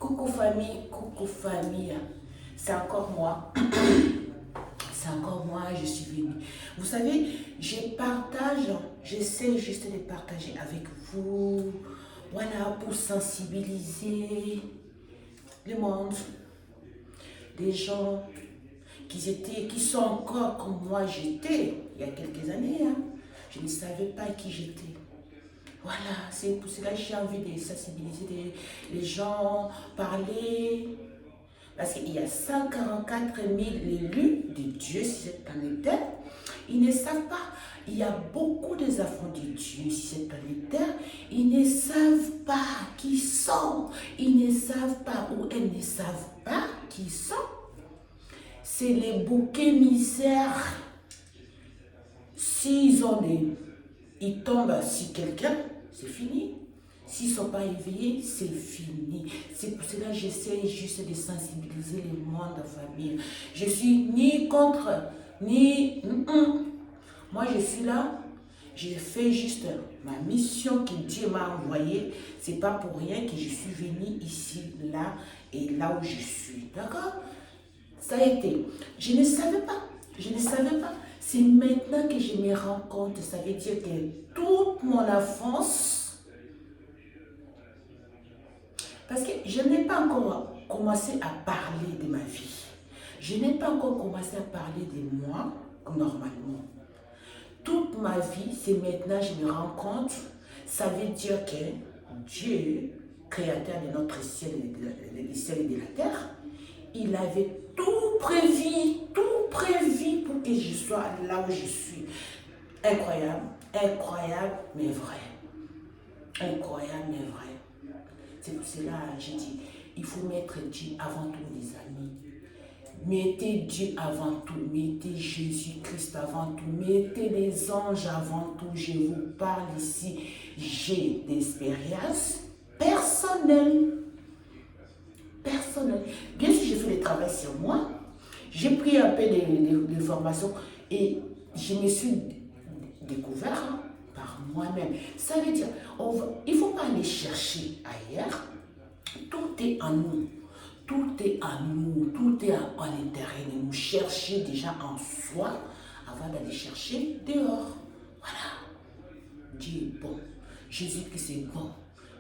Coucou famille, c'est encore moi, c'est encore moi, je suis venue. Vous savez, j'essaie juste de partager avec vous, voilà, pour sensibiliser le monde, des gens qui sont encore comme moi j'étais il y a quelques années. Hein. Je ne savais pas qui j'étais. Voilà, c'est pour cela que j'ai envie de sensibiliser les gens, parler. Parce qu'il y a 144 000 élus de Dieu sur cette planète Terre. Ils ne savent pas. Il y a beaucoup des enfants de Dieu sur cette planète Terre. Ils ne savent pas qui sont. Ils ne savent pas ou elles ne savent pas qui sont. C'est les bouquets misères. S'ils ont ils tombent sur quelqu'un, c'est fini. S'ils ne sont pas éveillés, c'est fini. C'est pour cela que j'essaie juste de sensibiliser le monde de famille. Je suis ni contre, ni... Moi, je suis là, je fais juste ma mission que Dieu m'a envoyée. Ce n'est pas pour rien que je suis venue ici, là et là où je suis. D'accord? Ça a été. Je ne savais pas. C'est maintenant que je me rends compte. Ça veut dire que toute mon enfance, parce que je n'ai pas encore commencé à parler de ma vie. Je n'ai pas encore commencé à parler de moi normalement. Toute ma vie, c'est maintenant que je me rends compte. Ça veut dire que Dieu, créateur de notre ciel et de la terre, il avait tout prévu pour que je sois là où je suis. Incroyable, mais vrai. Incroyable, mais vrai. C'est pour cela que j'ai dit, il faut mettre Dieu avant tout, les amis. Mettez Dieu avant tout, mettez Jésus-Christ avant tout, mettez les anges avant tout. Je vous parle ici, j'ai des expériences personnelles. Bien sûr, j'ai fait le travail sur moi, j'ai pris un peu de formation et je me suis découvert par moi-même. Ça veut dire, il ne faut pas aller chercher ailleurs, tout est en nous. Tout est en nous, tout est à l'intérieur de nous. Chercher déjà en soi avant d'aller chercher dehors. Voilà. Dieu est bon. Jésus-Christ est bon.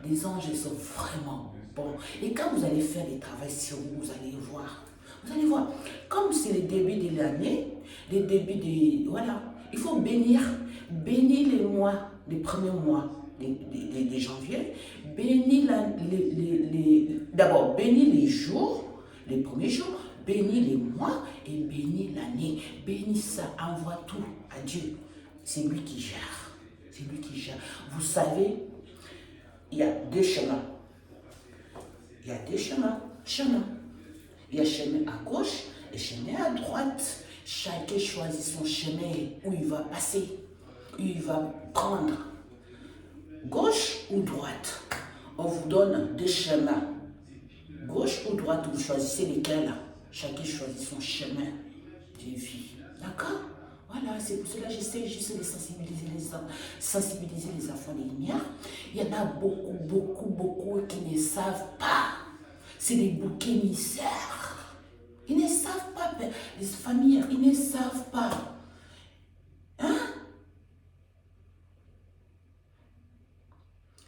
Les anges sont vraiment bons. Et quand vous allez faire des travaux sur vous, vous allez voir. Vous allez voir. Comme c'est le début de l'année, le début de... Voilà. Il faut bénir. Bénir les mois, les premiers mois de janvier. Bénir d'abord, bénir les jours, les premiers jours, bénir les mois et bénir l'année. Bénir ça, envoie tout à Dieu. C'est lui qui gère. C'est lui qui gère. Vous savez, il y a deux chemins. Il y a deux chemins. Il y a chemin à gauche et chemin à droite. Chacun choisit son chemin où il va passer, où il va prendre. Gauche ou droite? On vous donne deux chemins. Gauche ou droite, vous choisissez lesquels. Chacun choisit son chemin de vie. D'accord? Voilà, c'est pour cela que j'essaie juste de sensibiliser les enfants des lumières. Il y en a beaucoup qui ne savent pas. C'est des bouquets misères. Ils ne savent pas, les familles, ils ne savent pas. Hein?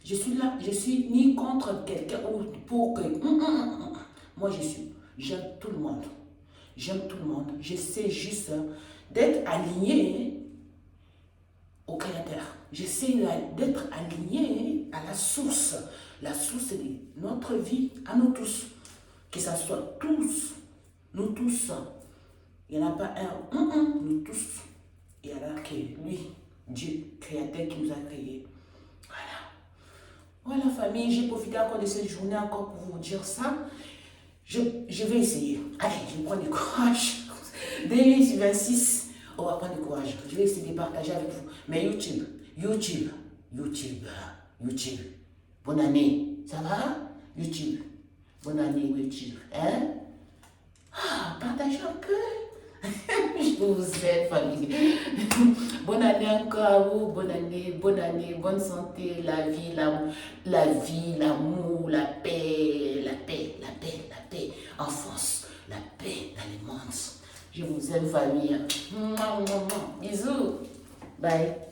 Je suis là, je suis ni contre quelqu'un ou pour que... Moi, j'aime tout le monde. J'aime tout le monde. J'essaie juste d'être aligné au Créateur. J'essaie d'être aligné à la source. La source de notre vie, à nous tous. Que ce soit tous, nous tous. Il n'y en a pas un, nous tous. Il y en a que lui, Dieu, Créateur qui nous a créés. Voilà famille, j'ai profité encore de cette journée encore pour vous dire ça. Je vais essayer. Allez, je prends du courage. Dès 26, on va prendre du courage. Je vais essayer de partager avec vous. Mais YouTube. Bonne année. Ça va? YouTube. Bonne année, YouTube. Hein? Partagez un peu. Je vous aime, famille. Bonne année encore à vous. Bonne année, bonne santé, la vie, l'amour, la paix, la paix. la paix dans les mondes. Je vous aime, famille. Bisous. Bye.